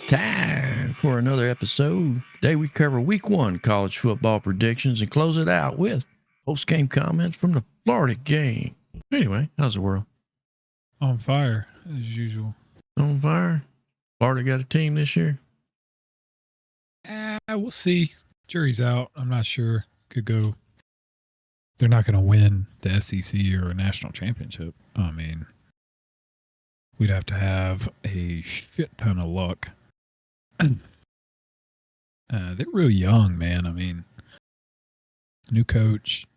time for another episode. Today we cover week 1 college football predictions and close it out with post-game comments from the Florida game. Anyway, how's the world? On fire, as usual. On fire? Florida got a team this year? We'll see. Jury's out. I'm not sure. Could go. They're not going to win the SEC or a national championship. I mean, we'd have to have a shit ton of luck. They're real young, man. I mean, new coach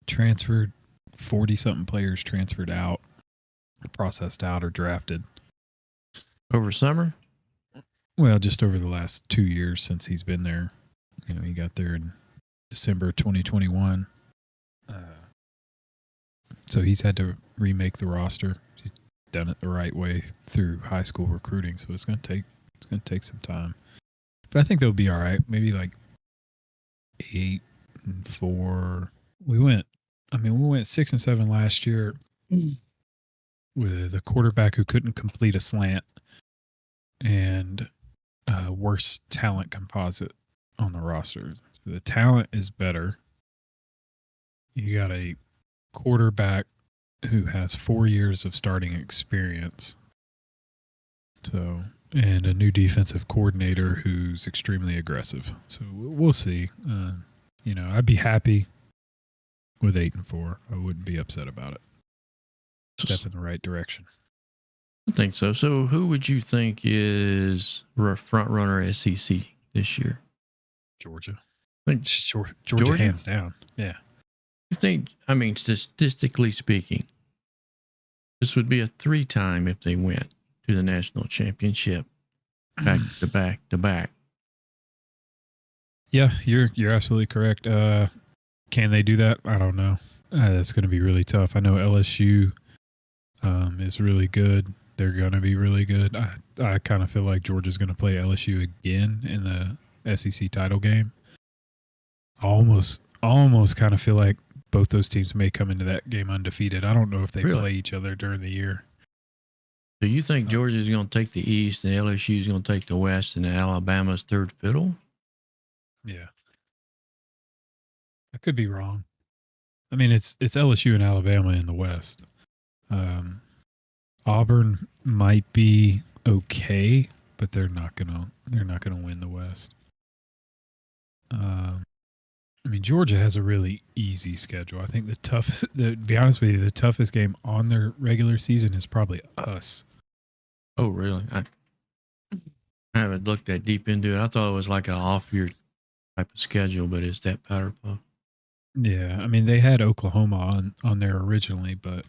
transferred 40-something players transferred out, processed out, or drafted. Over summer? Well, just over the last 2 years since he's been there. You know, he got there in December 2021. So he's had to remake the roster. He's done it the right way through high school recruiting. So it's going to take some time. But I think they'll be all right. Maybe like 8-4. We went 6-7 last year with a quarterback who couldn't complete a slant and worse talent composite on the roster. So the talent is better. You got a quarterback who has 4 years of starting experience. So, and a new defensive coordinator who's extremely aggressive. So we'll see. I'd be happy with 8-4. I wouldn't be upset about it. Step in the right direction. I think so. So who would you think is front runner SEC this year? Georgia. I think Georgia hands down. Yeah. You think, statistically speaking, this would be a 3-time if they went to the national championship back to back to back. Yeah, you're absolutely correct. Can they do that? I don't know. That's going to be really tough. I know LSU is really good. They're going to be really good. I kind of feel like Georgia's going to play LSU again in the SEC title game. Almost kind of feel like both those teams may come into that game undefeated. I don't know if they play each other during the year. Do you think Georgia's going to take the East and LSU's going to take the West and Alabama's third fiddle? Yeah. I could be wrong. I mean, it's LSU and Alabama in the West. Auburn might be okay, but they're not gonna win the West. Georgia has a really easy schedule. I think to be honest with you, the toughest game on their regular season is probably us. Oh, really? I haven't looked that deep into it. I thought it was like an off-year type of schedule, but it's that powder puff. Yeah, they had Oklahoma on there originally, but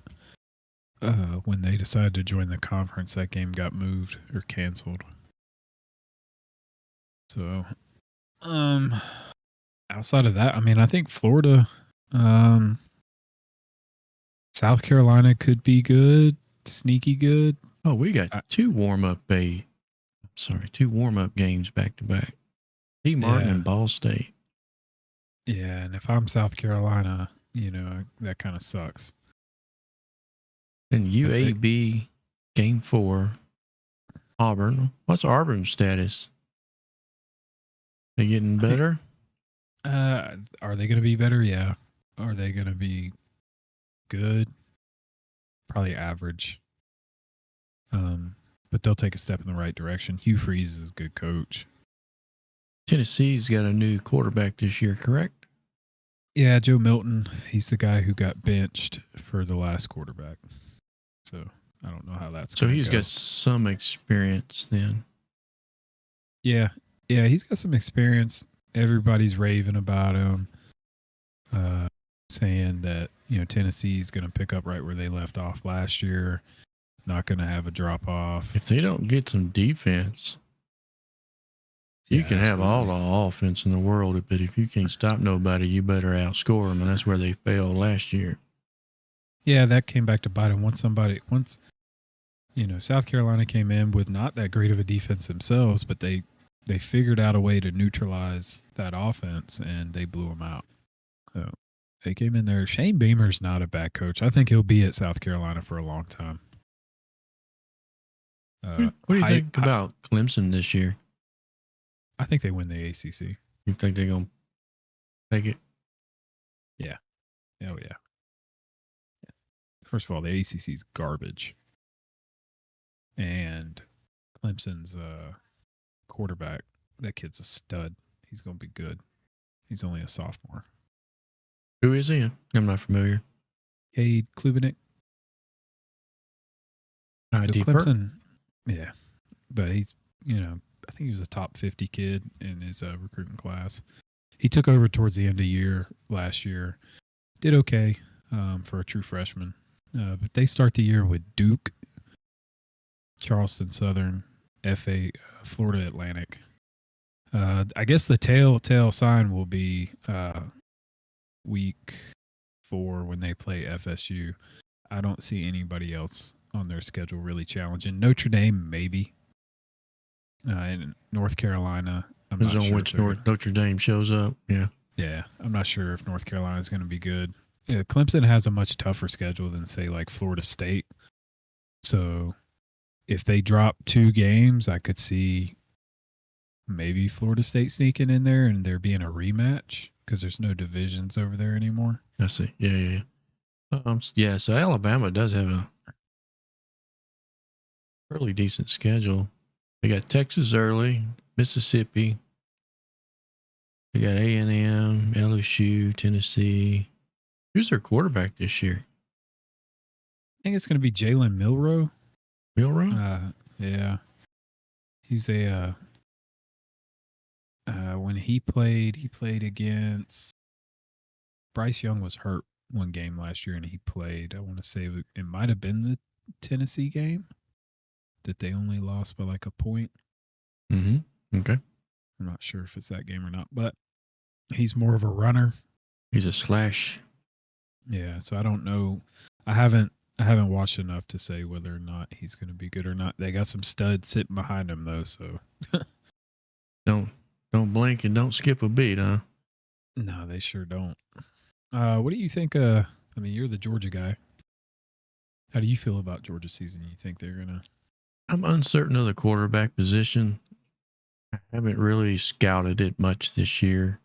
when they decided to join the conference, that game got moved or canceled. So, outside of that, I think Florida, South Carolina could be good, sneaky good. Oh, we got 2 warm-up games back to back. T. Martin and Ball State. Yeah, and if I'm South Carolina, that kind of sucks. And UAB game 4, Auburn. What's Auburn's status? They getting better? Are they going to be better? Yeah. Are they going to be good? Probably average. But they'll take a step in the right direction. Hugh Freeze is a good coach. Tennessee's got a new quarterback this year, correct? Yeah, Joe Milton. He's the guy who got benched for the last quarterback. So I don't know how that's going to go. So he's got some experience then. Yeah, he's got some experience. Everybody's raving about him, saying that Tennessee's going to pick up right where they left off last year. Not going to have a drop off. If they don't get some defense, you can have all the offense in the world, but if you can't stop nobody, you better outscore them, and that's where they failed last year. Yeah, that came back to bite them. Once South Carolina came in with not that great of a defense themselves, but they figured out a way to neutralize that offense, and they blew them out. So they came in there. Shane Beamer's not a bad coach. I think he'll be at South Carolina for a long time. What do you think about Clemson this year? I think they win the ACC. You think they're gonna take it? Yeah. Oh yeah. First of all, the ACC is garbage, and Clemson's quarterback. That kid's a stud. He's gonna be good. He's only a sophomore. Who is he? I'm not familiar. Cade Klubenik. Clemson. Yeah, but he's I think he was a top 50 kid in his recruiting class. He took over towards the end of the year last year. Did okay for a true freshman. But they start the year with Duke, Charleston Southern, FA, Florida Atlantic. I guess the telltale sign will be week 4 when they play FSU. I don't see anybody else on their schedule really challenging. Notre Dame, maybe. In North Carolina, I'm Depends not on sure which Notre Dame shows up. Yeah. Yeah, I'm not sure if North Carolina is going to be good. Yeah, Clemson has a much tougher schedule than, say, like Florida State. So if they drop 2 games, I could see maybe Florida State sneaking in there and there being a rematch because there's no divisions over there anymore. I see. Yeah. Yeah, so Alabama does have a fairly decent schedule. They got Texas early, Mississippi. They got A&M, LSU, Tennessee. Who's their quarterback this year? I think it's going to be Jalen Milroe. Milroe? Yeah. He's a when he played against Bryce Young was hurt one game last year and he played. I want to say it might have been the Tennessee game that they only lost by like a point. Mm-hmm. Okay. I'm not sure if it's that game or not, but he's more of a runner. He's a slash. Yeah, so I don't know. I haven't watched enough to say whether or not he's going to be good or not. They got some studs sitting behind him though, so don't blink and don't skip a beat, huh? No, they sure don't. What do you think? I mean, you're the Georgia guy. How do you feel about Georgia's season? You think they're gonna? I'm uncertain of the quarterback position. I haven't really scouted it much this year.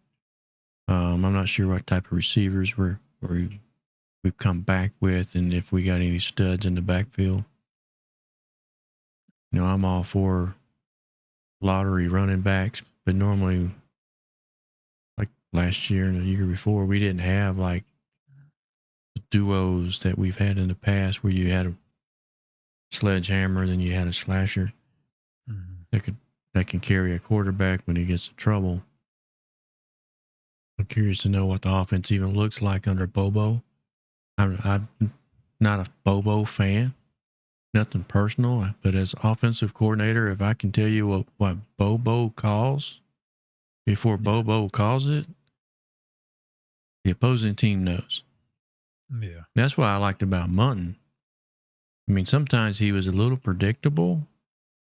I'm not sure what type of receivers we've come back with, and if we got any studs in the backfield. I'm all for lottery running backs, but normally, like last year and the year before, we didn't have like duos that we've had in the past where you had a sledgehammer, then you had a slasher that can carry a quarterback when he gets in trouble. I'm curious to know what the offense even looks like under Bobo. I'm not a Bobo fan, nothing personal, but as offensive coordinator, if I can tell you what Bobo calls before Bobo calls it, the opposing team knows. Yeah. That's what I liked about Munton. I mean, sometimes he was a little predictable,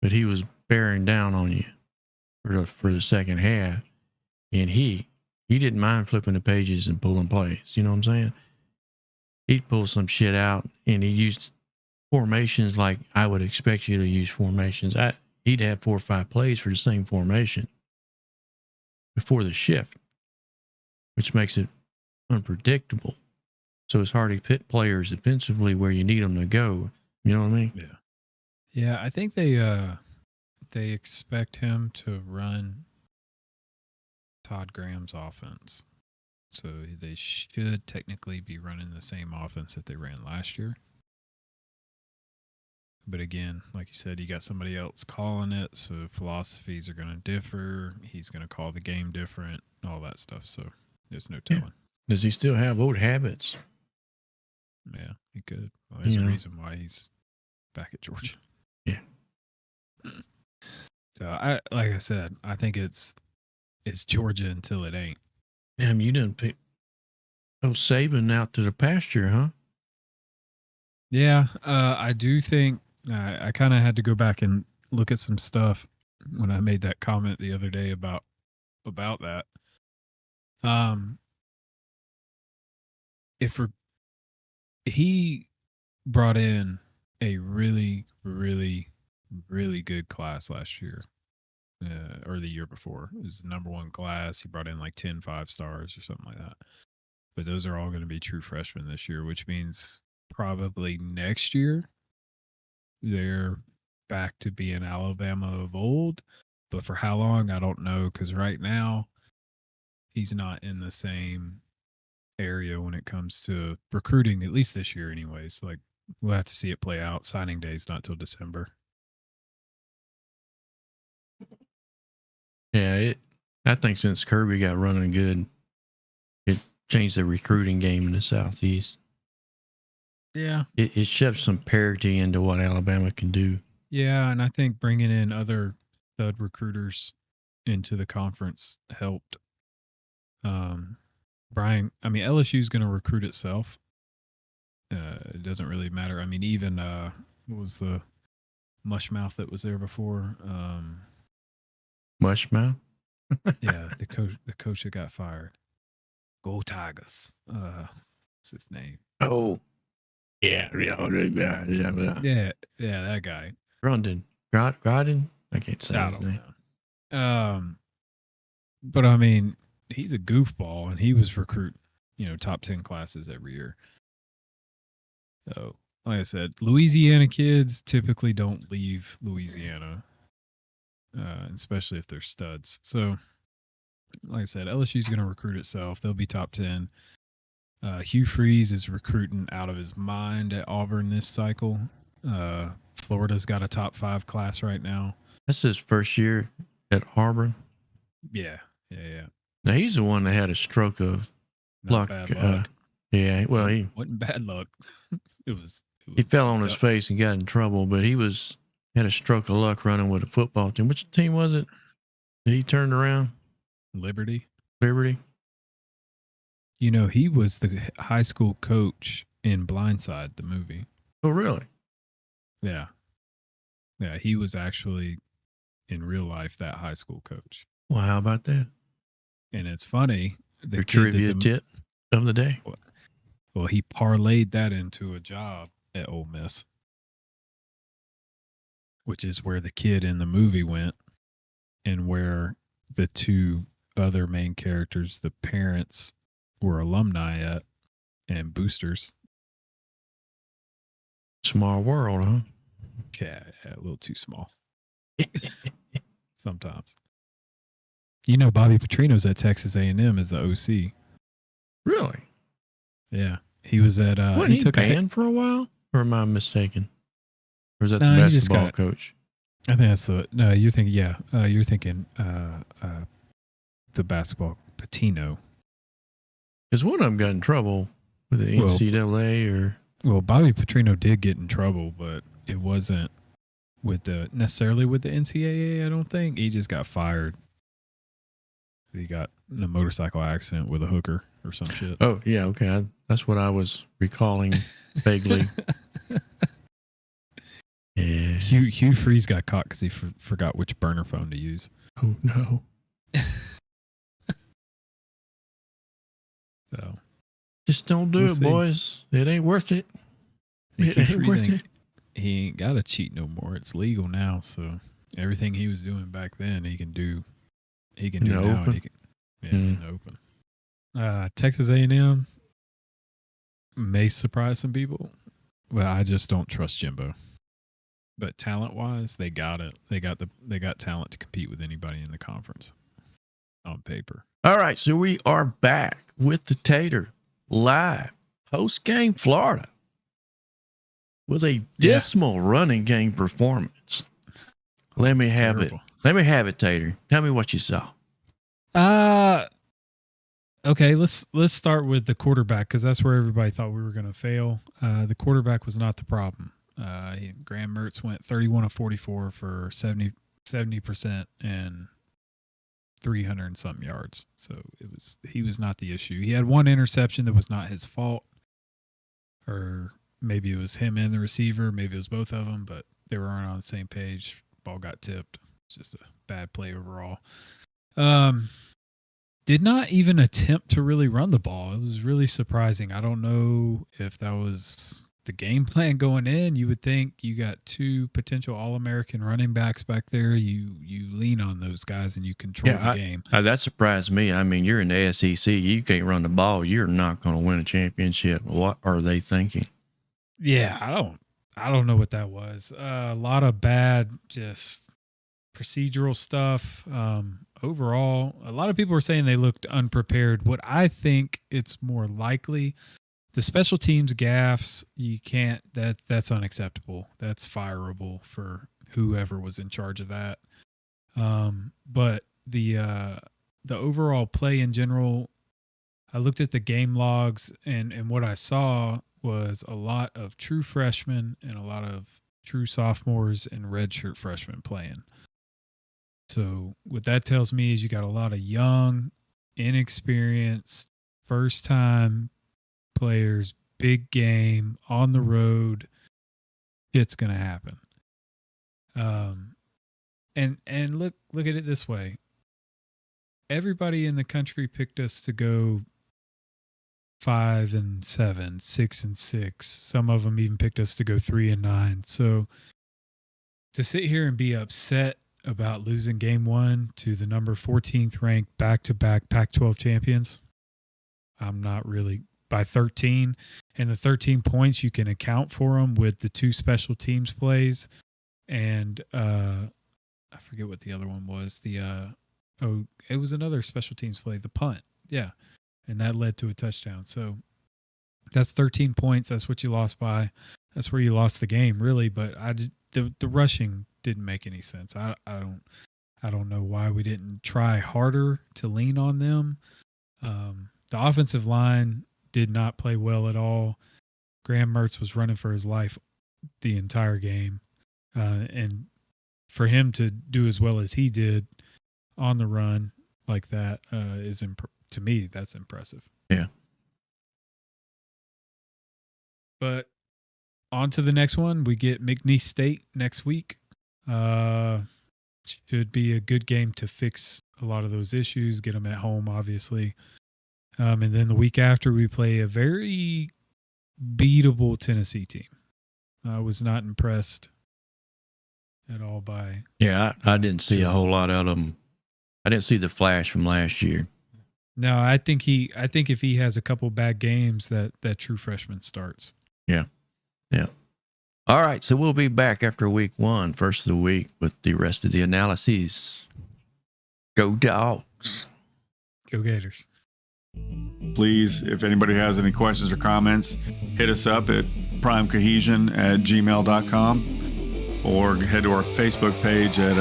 but he was bearing down on you for the second half. And he didn't mind flipping the pages and pulling plays. You know what I'm saying? He'd pull some shit out, and he used formations like I would expect you to use formations. He'd have 4 or 5 plays for the same formation before the shift, which makes it unpredictable. So it's hard to pit players defensively where you need them to go. You know what I mean? Yeah. Yeah, I think they expect him to run Todd Graham's offense. So they should technically be running the same offense that they ran last year. But again, like you said, you got somebody else calling it, so philosophies are going to differ. He's going to call the game different, all that stuff. So there's no telling. Yeah. Does he still have old habits? Yeah, he could. Well, there's a reason why he's back at Georgia. Yeah. So like I said, I think it's Georgia until it ain't. Damn, you didn't pick Saban out to the pasture, huh? Yeah, I do think I kind of had to go back and look at some stuff when I made that comment the other day about that. If he brought in a really, really really good class last year. Or the year before. It was the number one class. He brought in like 10 5-stars or something like that. But those are all going to be true freshmen this year, which means probably next year they're back to being Alabama of old. But for how long, I don't know. Because right now, he's not in the same area when it comes to recruiting, at least this year, anyways. Like, we'll have to see it play out. Signing day's not till December. Yeah, I think since Kirby got running good, it changed the recruiting game in the Southeast. Yeah. It shoved some parity into what Alabama can do. Yeah. And I think bringing in other stud recruiters into the conference helped. Brian, I mean, LSU's going to recruit itself. It doesn't really matter. I mean, even what was the mushmouth that was there before? Mushmouth? Yeah, the coach that got fired. Go Tigers. What's his name? Oh, yeah. Yeah, that guy. Grundon. Groden? I can't say I his don't name. know. But I mean, he's a goofball, and he was recruiting, top 10 classes every year. So, like I said, Louisiana kids typically don't leave Louisiana, especially if they're studs. So, like I said, LSU's going to recruit itself. They'll be top 10. Hugh Freeze is recruiting out of his mind at Auburn this cycle. Florida's got a top 5 class right now. That's his first year at Auburn. Yeah. Now, he's the one that had a stroke of Not luck. bad luck. Yeah, well, he wasn't bad luck. It was he fell on his face and got in trouble, but he had a stroke of luck running with a football team. Which team was it that he turned around? Liberty. He was the high school coach in Blindside, the movie. Oh, really? Yeah. Yeah, he was actually in real life that high school coach. Well, how about that? And it's funny. Your trivia tip of the day. Well, he parlayed that into a job at Ole Miss, which is where the kid in the movie went and where the two other main characters, the parents, were alumni at and boosters. Small world, huh? Yeah, a little too small. Sometimes. Bobby Petrino's at Texas A&M as the OC. Really? Yeah. He was at Wasn't he took banned for a while? Or am I mistaken? Or is that the basketball coach? I think that's you're thinking you're thinking the basketball Patino. Because one of them got in trouble with the NCAA Well, Bobby Petrino did get in trouble, but it wasn't necessarily with the NCAA, I don't think. He just got fired. He got in a motorcycle accident with a hooker or some shit. Oh, yeah, okay. That's what I was recalling vaguely. Yeah. Hugh Freeze got caught because he forgot which burner phone to use. Oh, no. So, just don't do it, boys. It ain't worth it. He ain't got to cheat no more. It's legal now. So everything he was doing back then, he can do. He can do now. Open. In the open. Texas A&M may surprise some people, but I just don't trust Jimbo. But talent wise, they got it. They got talent to compete with anybody in the conference on paper. All right, so we are back with the Tater live post game Florida with a dismal running game performance. Let me have it. Let me have it, Tater. Tell me what you saw. Okay, let's start with the quarterback because that's where everybody thought we were going to fail. The quarterback was not the problem. Graham Mertz went 31 of 44 for 70% and 300 and something yards. So he was not the issue. He had one interception that was not his fault, or maybe it was him and the receiver. Maybe it was both of them, but they weren't on the same page. Ball got tipped. It's just a bad play overall. Did not even attempt to really run the ball. It was really surprising. I don't know if that was the game plan going in, you would think you got 2 potential All-American running backs back there. You lean on those guys and you control the game. That surprised me. I mean, you're in the SEC. You can't run the ball. You're not going to win a championship. What are they thinking? Yeah, I don't know what that was. A lot of bad, just procedural stuff. Overall, a lot of people were saying they looked unprepared. What I think it's more likely, the special teams gaffes, you can't. That's unacceptable. That's fireable for whoever was in charge of that. But the overall play in general, I looked at the game logs and what I saw was a lot of true freshmen and a lot of true sophomores and redshirt freshmen playing. So what that tells me is you got a lot of young, inexperienced, first time players, big game on the road. It's going to happen. And look at it this way. Everybody in the country picked us to go 5-7, 6-6. Some of them even picked us to go 3-9. So to sit here and be upset about losing game 1 to the number 14th ranked back-to-back Pac-12 champions, I'm not really, by 13. And the 13 points, you can account for them with the 2 special teams plays. And I forget what the other one was. It was another special teams play, the punt. Yeah. And that led to a touchdown. So that's 13 points. That's what you lost by. That's where you lost the game, really. But the rushing didn't make any sense. I don't know why we didn't try harder to lean on them. The offensive line did not play well at all. Graham Mertz was running for his life the entire game. And for him to do as well as he did on the run like that is to me, that's impressive. Yeah. But on to the next one. We get McNeese State next week. Should be a good game to fix a lot of those issues, get them at home, obviously. And then the week after, we play a very beatable Tennessee team. I was not impressed at all by. Yeah, I didn't see a whole lot out of them. I didn't see the flash from last year. No, I think if he has a couple bad games, that true freshman starts. Yeah. All right, so we'll be back after week 1, first of the week, with the rest of the analyses. Go Dogs. Go Gators. Please, if anybody has any questions or comments, hit us up at primecohesion@gmail.com or head to our Facebook page at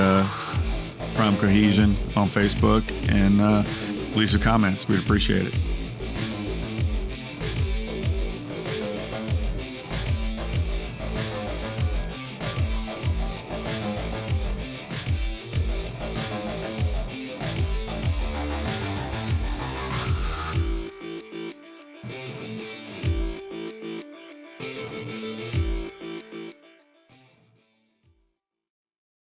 Prime Cohesion on Facebook and leave some comments. We'd appreciate it.